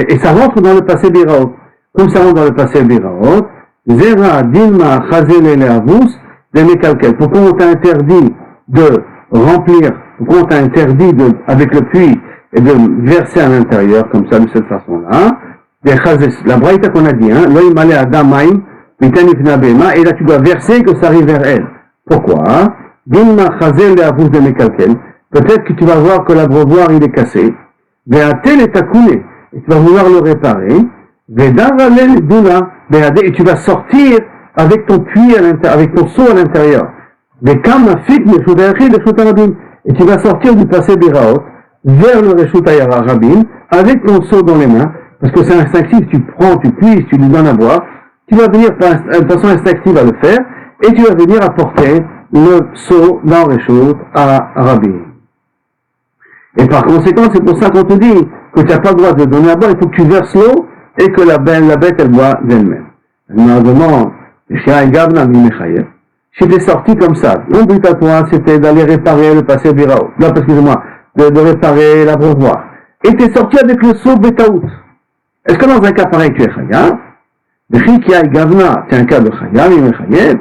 et ça rentre dans le Passé Biraot. Comme ça rentre dans le Passé Biraot, Zera Dilma Chazel Leavus de Mekalkel. Pourquoi on t'a interdit de remplir, pourquoi on t'a interdit avec le puits et de verser à l'intérieur, comme ça, de cette façon-là? La braïta qu'on a dit, Lo Imale Adam Maim, Mitani Fina Bema, et là tu dois verser que ça arrive vers elle. Pourquoi? Dilma Chazel Leavus de Mekalkel. Peut-être que tu vas voir que l'abreuvoir il est cassé. Ve'atel et takoulé. Et tu vas vouloir le réparer. Ve'davalel duna. Et tu vas sortir avec ton puits avec ton seau à l'intérieur. Et tu vas sortir du Passé Biraot vers le Reshut Harabim avec ton seau dans les mains, parce que c'est instinctif, tu prends, tu puises, tu lui donnes à boire, tu vas venir de façon instinctive à le faire, et tu vas venir apporter le seau dans le Reshut Harabim. Et par conséquent, c'est pour ça qu'on te dit que tu n'as pas le droit de donner à boire, il faut que tu verses l'eau et que la bête, elle boit d'elle-même. Normalement, j'étais sorti comme ça. Mon but à toi, c'était d'aller réparer le Passé Biraot. Non, excusez-moi, de réparer l'abreuvoir. Et tu es sorti avec le seau Betaout. Est-ce que dans un cas pareil, tu es Chaya? C'est un cas de Chaya, il est Chaya.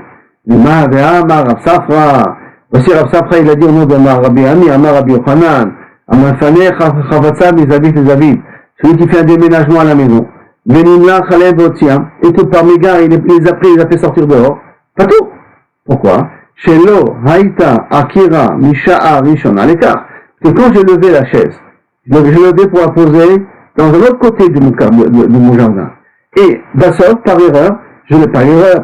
Rav Safra. Voici Rav Safra, il a dit au nom de Rabbi Ami, Amar Rabbi Yochanan. celui qui fait un déménagement à la maison, Venimla Khaleb Otiam, et que par mégarde, il les a fait sortir dehors. Pas tout. Pourquoi? Shelo, Haïta, Akira, Misha'a, Rishon, à l'écart. Que quand j'ai levé la chaise, je l'ai levé pour la poser dans un autre côté de mon jardin. Et, d'assaut, par erreur,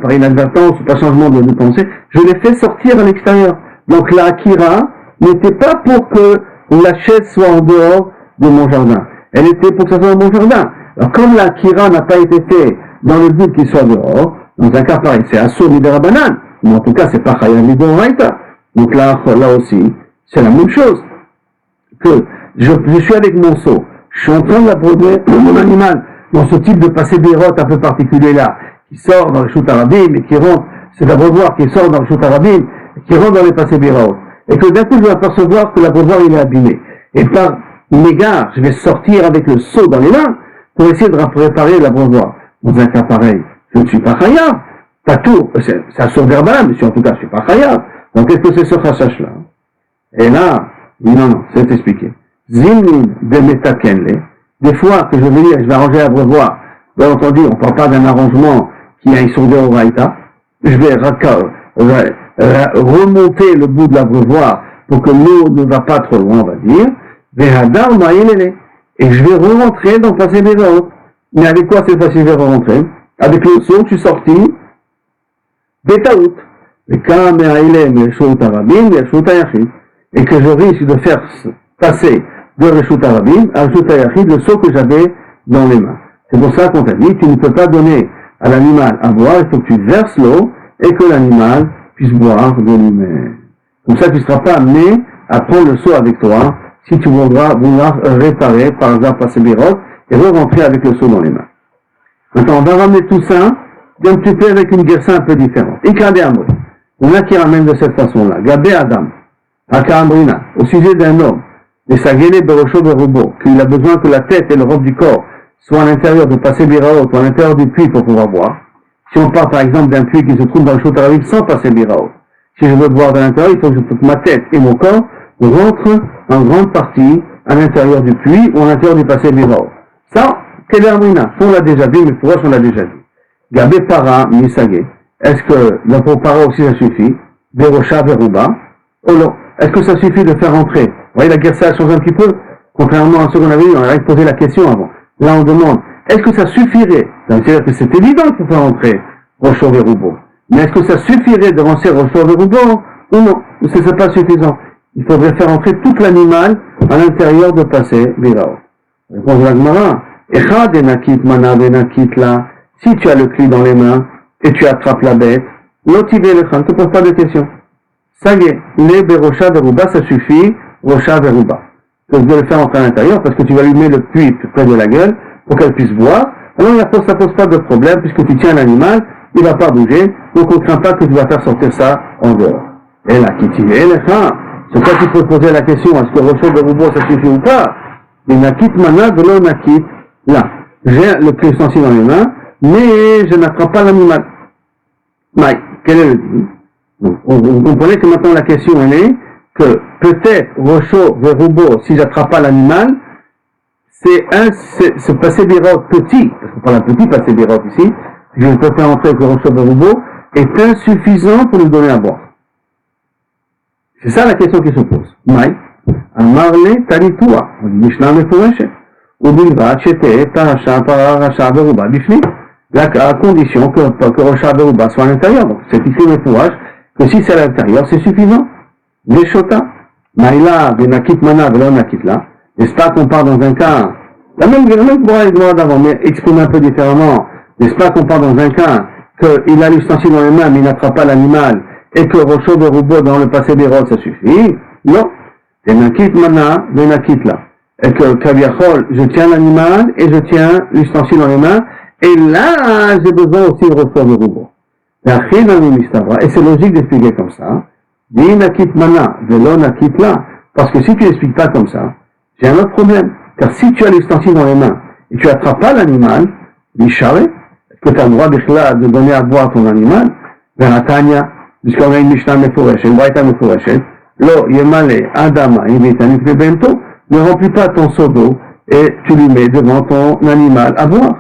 par inadvertance, par changement de pensée, je l'ai fait sortir à l'extérieur. Donc la Akira n'était pas pour que la chaise soit en dehors de mon jardin. Elle était pour que ça soit dans mon jardin. Alors comme la Akira n'a pas été fait dans le but qu'il soit dehors, dans un cas pareil, c'est Assur Midera Banane, mais en tout cas c'est pas Chayam Midera Raïta. Donc là aussi, c'est la même chose. Que je suis avec mon seau, je suis en train de l'abreuver mon animal dans ce type de passé bérote un peu particulier là, qui sort dans le Shout Arabim et qui rentre, c'est l'abreuvoir qui sort dans le Shout Arabim, qui rentre dans les passés bérote. Et que d'un coup je vais apercevoir que l'abreuvoir il est abîmé. Et par l'égard, je vais sortir avec le seau dans les mains pour essayer de préparer l'abreuvoir. Dans un cas pareil, je ne suis pas chayav. Pas tout, ça sauve verbal, mais si en tout cas je ne suis pas chayav. Donc qu'est-ce que c'est ce chassash là? Et là, non, c'est expliqué. Zimlin de metakenle, des fois que je vais dire, je vais arranger l'abreuvoir, bien entendu, on ne parle pas d'un arrangement qui a un sourd au raïta, je vais remonter le bout de l'abreuvoir pour que l'eau ne va pas trop loin, on va dire, et je vais re-rentrer dans le passé des autres. Mais avec quoi cette fois-ci je vais re-rentrer? Avec le son, je suis sorti des taouts. Et que je risque de faire passer de Reshut Arabim à Reshut Hayachid le seau que j'avais dans les mains. C'est pour ça qu'on t'a dit, tu ne peux pas donner à l'animal à boire, il faut que tu verses l'eau et que l'animal puisse boire de lui-même. Comme ça, tu ne seras pas amené à prendre le seau avec toi si tu voudras réparer, par exemple, passer Bérot et re-rentrer avec le seau dans les mains. Maintenant, on va ramener tout ça d'un petit peu avec une guersa un peu différente. Ikade Amri. Il y en a qui ramènent de cette façon-là. Gabé Adam. Haka-Ambrina. Au sujet d'un homme. Et Sagele Berosho Berubo. Qu'il a besoin que la tête et le robe du corps soient à l'intérieur de passer Bérot ou à l'intérieur du puits pour pouvoir boire. Si on parle par exemple d'un puits qui se trouve dans le Shout Arabim sans passer Bérot. Si je veux boire de l'intérieur, il faut que ma tête et mon corps rentrent en grande partie à l'intérieur du puits ou à l'intérieur du passé Bérot. Ça, quelle Amrina? On l'a déjà vu, mais pour on l'a déjà vu. Gabé para, misagé. Est-ce que le pour para aussi ça suffit? Verosha, veruba. Oh non. Est-ce que ça suffit de faire rentrer? Vous voyez, la guerre ça change un petit peu. Contrairement à ce qu'on avait vu, on avait posé la question avant. Là, on demande, est-ce que ça suffirait? C'est-à-dire que c'est évident pour faire rentrer Rosho, verubo. Mais est-ce que ça suffirait de rentrer Rosho, verubo? Ou non? Ou c'est pas suffisant? Il faudrait faire rentrer tout l'animal à l'intérieur de passer Birao. Réponse de la Gemara. Echad enakit mana benakit la. Si tu as le clé dans les mains et tu attrapes la bête, l'otivé le khan, ne te pose pas de questions. Ça y est, les berosha veruba, ça suffit, rosha veruba. Tu dois le faire entrer à l'intérieur parce que tu vas lui mettre le puits près de la gueule pour qu'elle puisse boire. Alors ça pose pas de problème puisque tu tiens l'animal, il va pas bouger, donc on ne craint pas que tu vas faire sortir ça en dehors. Et là, qui t'y est, le khan. C'est quoi tu peux poser la question, est-ce que rosha veruba ça suffit ou pas? Les nakit mana de l'on nakit, là. J'ai le clé ustensile dans les mains, mais je n'attrape pas l'animal. Mais, quel est le dit? Donc, vous comprenez que maintenant la question elle est que peut-être Rosho Verubo, si j'attrape pas l'animal, ce passé Bérot petit, parce qu'on parle d'un petit passé Bérot ici, je peux faire entrer avec le Rosho Verubo, est insuffisant pour nous donner à boire. C'est ça la question qui se pose. Mais, Amarle Taritua, on dit Mishnah Mefureshet. ובלבד שתהיה פרשה ורובה בפנים, à condition que Rocha Veruba soit à l'intérieur. Donc c'est écrit le fourrage que si c'est à l'intérieur, c'est suffisant. Veshota, Maïla, Venakit Mana, Velo Nakit là. N'est-ce pas qu'on part dans un cas, la même droit d'avant, mais exprimé un peu différemment. N'est-ce pas qu'on part dans un cas qu'il a l'ustensile dans les mains, mais il n'attrape pas l'animal, et que Rocha Veruba dans le passé des rôles, ça suffit? Non. Venakit Mana, Venakit là. Et que Kaviachol, je tiens l'animal et je tiens l'ustensile dans les mains, et là, j'ai besoin aussi de recevoir le rouleau. Et c'est logique d'expliquer comme ça. Dis nakit mana, velo nakit là. Parce que si tu n'expliques pas comme ça, j'ai un autre problème. Car si tu as l'ustensile dans les mains et tu n'attrapes pas l'animal, Mishare, est-ce que tu as le droit de donner à boire ton animal? Veratania, puisqu'on a une Mishnah Mefureshet, une Braïta Mefureshet, Lo yemale adama invitanik bebento. Ne remplis pas ton seau d'eau et tu lui mets devant ton animal à boire.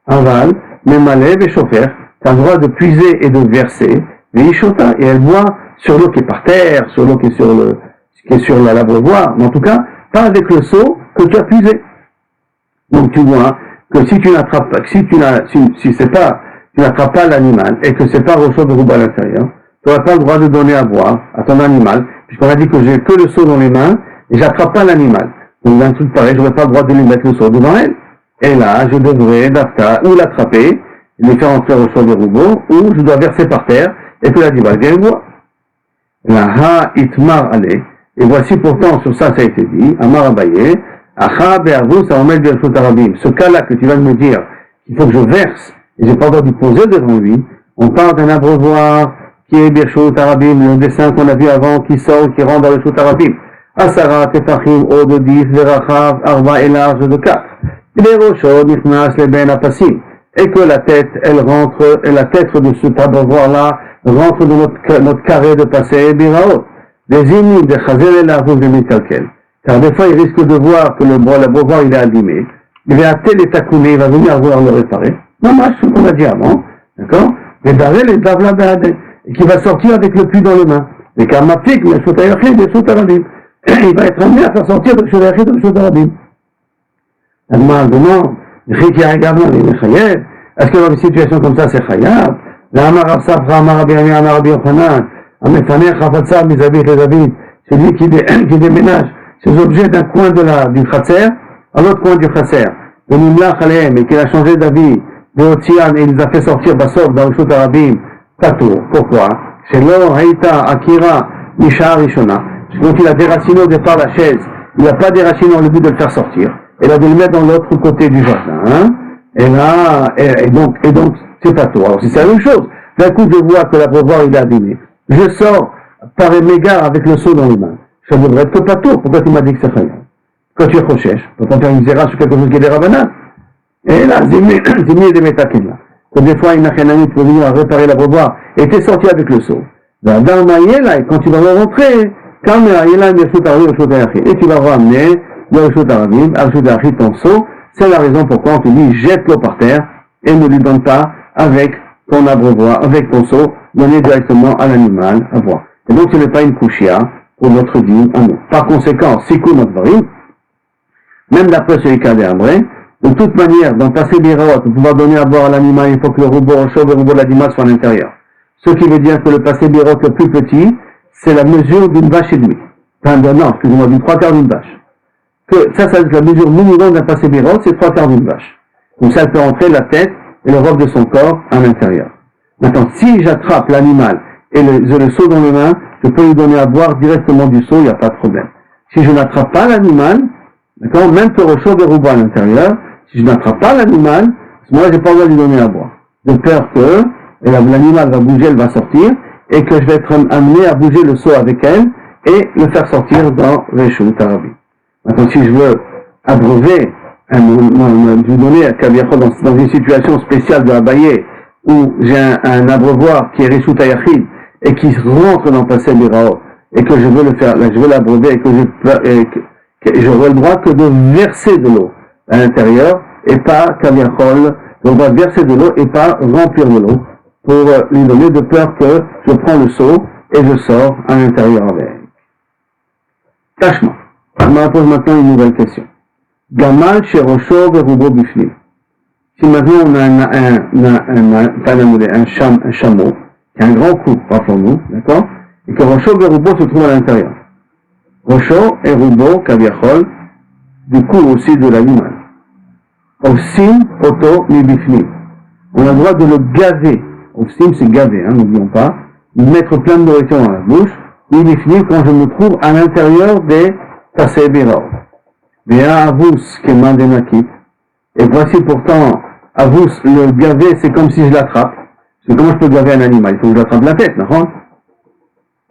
Aval, Memalev et Chofer, tu as le droit de puiser et de verser, Veishota, et elle boit sur l'eau qui est par terre, sur l'eau qui est sur l'abreuvoir, mais en tout cas, pas avec le seau que tu as puisé. Donc tu vois que si tu n'attrapes pas, tu n'attrapes pas l'animal et que c'est pas Rocho de Rouba à l'intérieur, tu n'auras pas le droit de donner à boire à ton animal, puisqu'on a dit que j'ai que le seau dans les mains et j'attrape pas l'animal. Donc d'un truc pareil, je n'aurais pas le droit de lui mettre le seau devant elle. Et là, je devrais ou l'attraper, lui faire entrer au champ de Roubo, ou je dois verser par terre et que l'animal vienne boire. La ha itmar ale. Et voici pourtant, sur ça a été dit, Amar Abaye, Acha be'avus aomel birshut arabim. Ce cas-là que tu viens de me dire, qu'il faut que je verse, et j'ai pas le droit d'y poser devant lui, on parle d'un abreuvoir qui est birshut arabim, le dessin qu'on a vu avant, qui sort, qui rentre dans le shut arabim. Asara tefachim, haut de 10, verachav, arba et large de 4. Les rochos, nichnas, les ben apassim. Et que la tête, elle rentre, et la tête de cet abreuvoir-là rentre dans notre carré de passé, biraot. Les imniques de chazel et l'arvou de mitalkel. Car des fois, il risque de voir que l'abreuvoir, il est abîmé. Il va atteler les takouné, il va venir voir le réparer. Non, moi, ce qu'on a dit avant, d'accord? Les darel et davla be'adel. Et qui va sortir avec le puits dans les mains. Les karmaptik, les shotayachid, les shotarabim. Il va être amené à faire sortir le shotayachid et le shotarabim. Agma demande, est-ce que dans une situation comme ça, c'est chayab? Celui qui déménage ses objets d'un coin du khatser à l'autre coin du khatser, et qu'il a changé d'avis, et il les a fait sortir Basov dans le Shut Arabim, Tato. Pourquoi? C'est l'or, Haïta, Akira, Misha Rishona. Quand il a déraciné au départ la chaise, il n'a pas déraciné dans le but de le faire sortir. Il a dû le mettre dans l'autre côté du jardin. Hein? Et là, et donc, c'est à toi. Alors, si c'est la même chose, d'un coup, je vois que l'abreuvoir, il est abîmé. Je sors par mégarde avec le seau dans les mains. Ça devrait être que pas tôt. Pourquoi tu m'as dit que c'est rien? Quand tu es rochèche, tu peux pas faire une zéra sur quelque chose qui est des rabanades. Et là, Zimni et des métaquines. Que des fois, une achénamie, tu peux venir réparer l'abreuvoir et t'es sorti avec le seau. Dans Maïela, et quand tu vas rentrer, et tu vas ramener le Shut Arabim, ton seau. C'est la raison pourquoi on te dit jette l'eau par terre et ne lui donne pas avec ton abreuvoir, avec ton seau, donner directement à l'animal à boire. Et donc ce n'est pas une kushia pour notre dîme à nous. Par conséquent, sikou notre varim, même d'après ce cas d'Ambré, de toute manière, dans passer des raotes, pour pouvoir donner à boire à l'animal, il faut que le robot chauffe, le robot de l'animal soit à l'intérieur. Ce qui veut dire que le passé des raotes le plus petit, c'est la mesure d'une vache et demie. Enfin, non, excusez-moi, d'une 3/4 d'une vache. Ça c'est la mesure minimum d'un passé birot, c'est 3/4 d'une vache. Donc ça, elle peut entrer la tête et le robe de son corps à l'intérieur. Maintenant, si j'attrape l'animal et je le seau dans les mains, je peux lui donner à boire directement du seau, il n'y a pas de problème. Si je n'attrape pas l'animal, d'accord, même que rocho de rouba à l'intérieur, si je n'attrape pas l'animal, à ce moment-là, j'ai pas le droit de lui donner à boire. De peur que l'animal va bouger, elle va sortir, et que je vais être amené à bouger le seau avec elle et le faire sortir dans Reshut Arabim. Maintenant, si je veux abreuver, je veux donner à Kaviachol dans une situation spéciale de Abaye, où j'ai un abreuvoir qui est Reshut Ayachid, et qui rentre dans le passé Birao, et que je veux le faire, je veux l'abreuver, et que j'aurai le droit que de verser de l'eau à l'intérieur, et pas Kaviachol, on va verser de l'eau et pas remplir de l'eau, pour lui donner de peur que je prends le seau, et je sors à l'intérieur avec. Tâchement. Je me pose maintenant une nouvelle question. Gamal chez Rocho Verubo Bifli. Si maintenant on a un chameau, qui a un grand cou, pas pour nous, d'accord? Et que Rocho Verubo se trouve à l'intérieur. Rocho et Rubo, Kaviachol, du cou aussi de l'animal. Ofsim, Oto, Mi Bifli. On a le droit de le gaver. Ofsim, c'est gaver, hein, n'oublions pas. Mettre plein de nourriture dans la bouche. Mi Bifli, quand je me trouve à l'intérieur des Passé Birao. Mais à Avous, qui est Mandenakit. Et voici pourtant, Avous, le gaver, c'est comme si je l'attrape. C'est comment je peux gaver un animal? Il faut que je l'attrape la tête, non?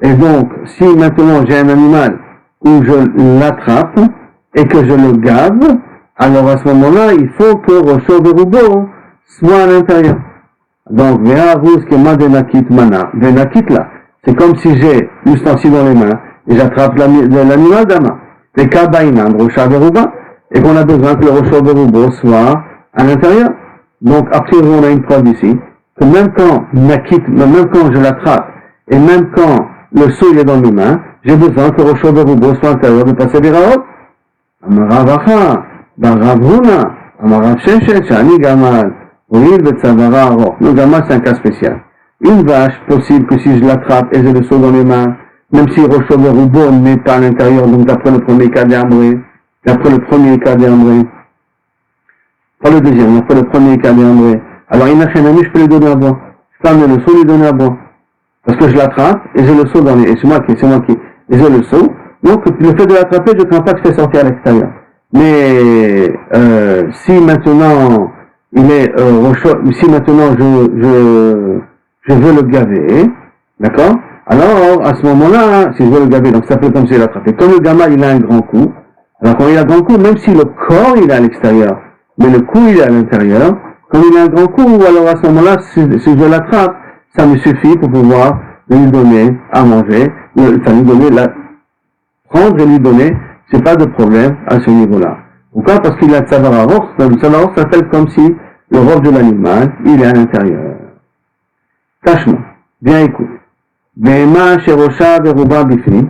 Et donc, si maintenant j'ai un animal où je l'attrape et que je le gave, alors à ce moment-là, il faut que Rocho Verubo soit à l'intérieur. Donc, Avous, qui est Mandenakit Mana. Venakit là, c'est comme si j'ai l'ustensile dans les mains et j'attrape l'animal d'ama. Les Kabaïnan, Rocha Veruba, et qu'on a besoin que le Roshor Berubo soit à l'intérieur. Donc, a priori, on a une preuve ici, que même quand même quand je l'attrape, et même quand le seau est dans mes mains, j'ai besoin que le Roshor Berubo soit à l'intérieur de passer des raot. Amaravacha, Baravuna, Amarav Sheshet, Shani Gamal, Oil Betsavara Aror. Le Gamal, c'est un cas spécial. Une vache, possible que si je l'attrape et j'ai le seau dans les mains, même si Roshor Berubo n'est pas à l'intérieur, donc d'après le premier cas d'Amré, d'après le premier cas d'Amré, pas le deuxième, d'après le premier cas d'Amré, alors Inachenami, je peux lui donner à boire. Je peux amener le seau, lui donner à boire. Parce que je l'attrape et j'ai le seau dans les, et c'est moi qui, et j'ai le seau. Donc, le fait de l'attraper, je ne crains pas que je fais sortir à l'extérieur. Mais, si maintenant, si maintenant je veux le gaver, d'accord? Alors, à ce moment-là, si je veux le gaver, donc ça peut comme si je l'attrapé. Comme le gamin, il a un grand coup, alors quand il a un grand coup, même si le corps, il est à l'extérieur, mais le cou, il est à l'intérieur, comme il a un grand coup, alors à ce moment-là, si je l'attrape, ça me suffit pour pouvoir lui donner à manger, lui donner prendre et lui donner, c'est pas de problème à ce niveau-là. Pourquoi? Parce qu'il a le savararor. Le savararor s'appelle comme si le robe de l'animal, il est à l'intérieur. Tâchement. Bien écoute. Behema sherosha beruba bifnim.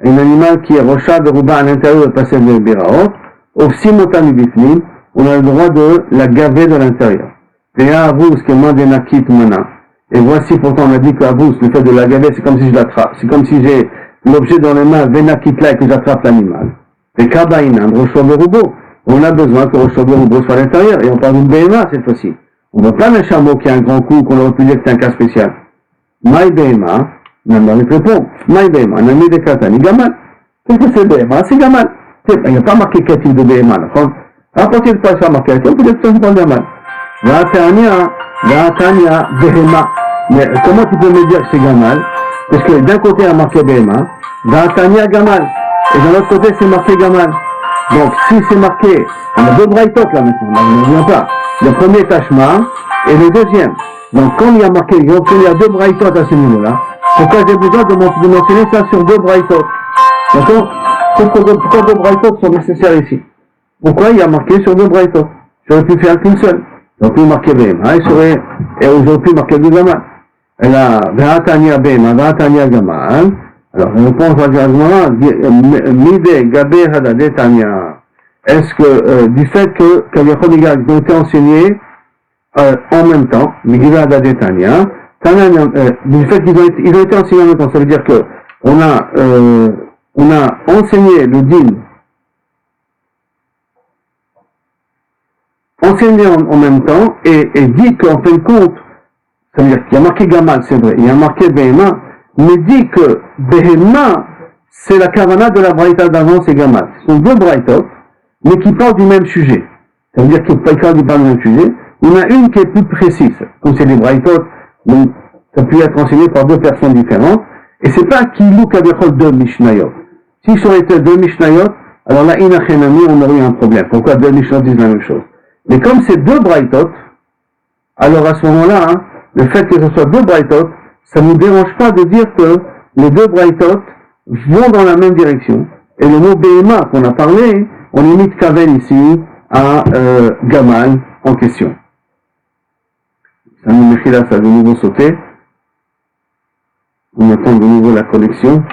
Un animal qui est rosha beruba à l'intérieur de passer le biraot. Ofsimotam bifnim. On a le droit de la gaver de l'intérieur. Vea avous kemandenakit mana. Et voici pourtant on a dit qu'avous, le fait de la gaver, c'est comme si je l'attrape. C'est comme si j'ai l'objet dans les mains, venakitla, et que j'attrape l'animal. Et kabaïna, Roshor Berubo. On a besoin que Roshor Berubo soit à l'intérieur. Et on parle d'une BMA cette fois-ci. On ne veut pas un chameau qui a un grand coup, qu'on aurait pu dire que c'est un cas spécial. Maï BMA, même avec le pont. Maï BMA, Nami de Katani, Gamal. Qu'est-ce que c'est BMA? C'est Gamal. Il n'y a pas marqué quel type de BMA. À partir de ça, marqué, on peut dire que c'est pas Gamal. Vatania BMA. Mais comment tu peux me dire que c'est Gamal? Parce que d'un côté, il y a marqué BMA, Vatania Gamal, et de l'autre côté, c'est marqué Gamal. Donc, si c'est marqué, on a deux braïtot là maintenant, on ne vient pas. Le premier Tashma et le deuxième. Donc, quand il y a marqué, il y a deux braïtot à ce niveau-là, pourquoi j'ai besoin de mentionner ça sur deux braïtot? D'accord? Pourquoi deux braïtot sont nécessaires ici? Pourquoi il y a marqué sur deux braïtot? J'aurais pu faire qu'une seule. J'aurais pu marquer BMA, et j'aurais pu marquer deux Gamal. Et là, Ve'atania Bema, Ve'atania Gamal. Alors, je réponds à Gazmara, Mide, Gabe, Hadade, Tania. Est-ce que, du fait que Kaviyachol ont été enseignés, en même temps, Migila, Hadade, Tania, du fait qu'ils ont été enseignés en même temps, ça veut dire que, on a enseigné le din, enseigné en même temps, et dit qu'en fin de compte, ça veut dire qu'il y a marqué Gamal, c'est vrai, il y a marqué Behema, mais dit que Behema, c'est la kavana de la braïta d'avant, c'est Gamal. Ce sont deux braïtot, mais qui parlent du même sujet. Ça veut dire qu'ils parlent du même sujet. Il y en a une qui est plus précise, comme c'est des braïtot, donc ça peut être enseigné par deux personnes différentes, et c'est pas Kilou Kavechol de Mishnayot. Si ça aurait été deux Mishnayot, alors là, Inachenami, on aurait eu un problème. Pourquoi deux Mishnayot disent la même chose? Mais comme c'est deux braïtot, alors à ce moment-là, le fait que ce soit deux braïtot, ça ne nous dérange pas de dire que les deux braïtot vont dans la même direction. Et le mot Behema qu'on a parlé, on imite Kavel ici à Gamal en question. Ça nous met là, ça a de nouveau sauté. On attend de nouveau la connexion.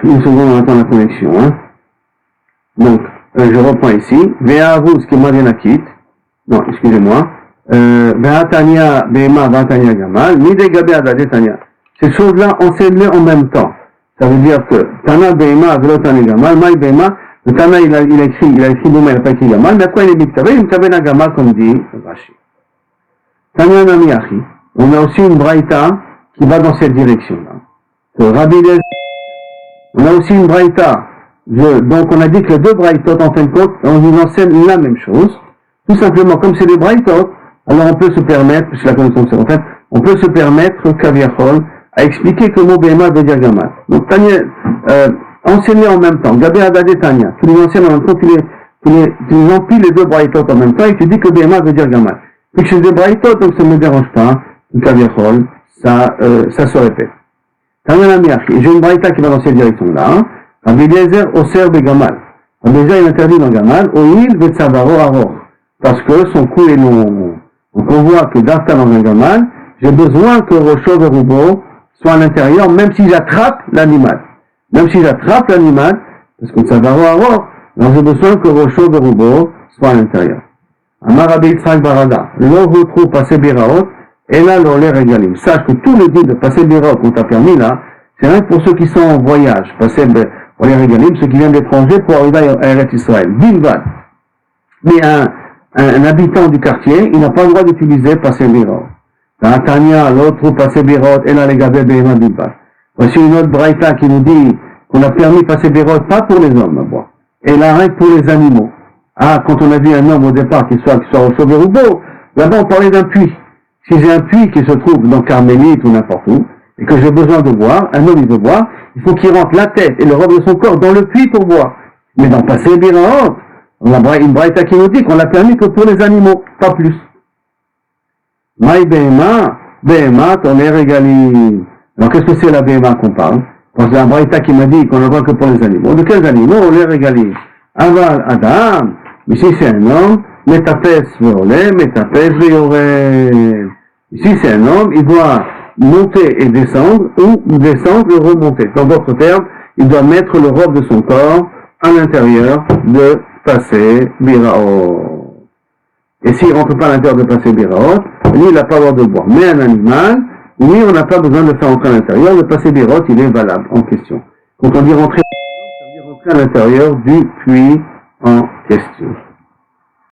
Une seconde, on attend la connexion. Donc, je reprends ici. Ve'avuz kemadionakit. Non, excusez-moi. Ve'atania be'ema ve'atania gamal. Mide gabe adade tania. Ces choses-là, on s'est mis en même temps. Ça veut dire que Tana be'ema ve'lotania gamal. Maï be'ema. Le Tana, il a écrit Bouma, il n'a pas écrit gamal. Mais à quoi il est miktavé? Il miktavé na gamal, comme dit Rashi. Tania nami achi. On a aussi une braïta qui va dans cette direction-là. Rabbi Eliezer. On a aussi une braïta. Donc on a dit que les deux braïtot, en fin de compte, on nous enseigne la même chose. Tout simplement, comme c'est des braïtot, alors on peut se permettre, c'est la connaissance en fait, on peut se permettre, Kaviyachol, à expliquer que le mot Behema veut dire Gamal. Donc Tania, enseigner en même temps, Gabé Adade Tania, tu les enseignes en même temps, tu les empiles les deux braïtot en même temps, et tu dis que Behema veut dire Gamal. Puis chez des braïtot, donc ça ne me dérange pas, le kaviachol, ça se répète. J'ai une braïta qui va dans cette direction-là. Rabbi Eliezer Oser Begamal. Rabbi Eliezer, il interdit dans Gamal, Oil Vetsavaro Aror. Parce que son cou est long. Donc on voit que d'Afta dans un Gamal, j'ai besoin que Rocho Verubo soit à l'intérieur, même si j'attrape l'animal. Même si j'attrape l'animal, parce que Tsavaro Aror, alors j'ai besoin que Rocho Verubo soit à l'intérieur. Amar Rabbi Yitzhak Barada, lo votru passer Biraot, et là l'olé régalim. Sache que tout le dit de passer Biraot qu'on t'a permis là, c'est rien que pour ceux qui sont en voyage, passer olé régalim, ceux qui viennent d'étranger pour arriver à Eretz Israël. Bilvad. Mais un habitant du quartier, il n'a pas le droit d'utiliser passer Biraot. Dans Tania, l'autre passer Biraot, et là les gabé Behema Bilvad. Voici une autre braïta qui nous dit qu'on a permis passer Biraot pas pour les hommes à boire, et là rien que pour les animaux. Ah, quand on a vu un homme au départ qui soit au Chauvet-Roubaud, là-bas on parlait d'un puits. Si j'ai un puits qui se trouve dans Carmélite ou n'importe où, et que j'ai besoin de boire, un homme il veut boire, il faut qu'il rentre la tête et le robe de son corps dans le puits pour boire. Mais dans passer Biraot, on a une braïta qui nous dit qu'on l'a permis que pour les animaux, pas plus. Maï Behema, ton air égali. Alors qu'est-ce que c'est la Behema qu'on parle? Parce que la braïta qui m'a dit qu'on ne voit que pour les animaux. De quels animaux? On l'air égali. Aval Adam. Ici c'est un homme, Metapes Veolé, Metapes Veoré. Ici c'est un homme, il doit monter et descendre, ou descendre et remonter. Dans d'autres termes, il doit mettre le robe de son corps à l'intérieur de passer Biraot. Et s'il ne rentre pas à l'intérieur de passer Biraot, lui il n'a pas le droit de boire. Mais un animal, lui on n'a pas besoin de le faire rentrer à l'intérieur, le passer Biraot il est valable en question. Quand on dit rentrer, ça veut dire rentrer à l'intérieur du puits en question.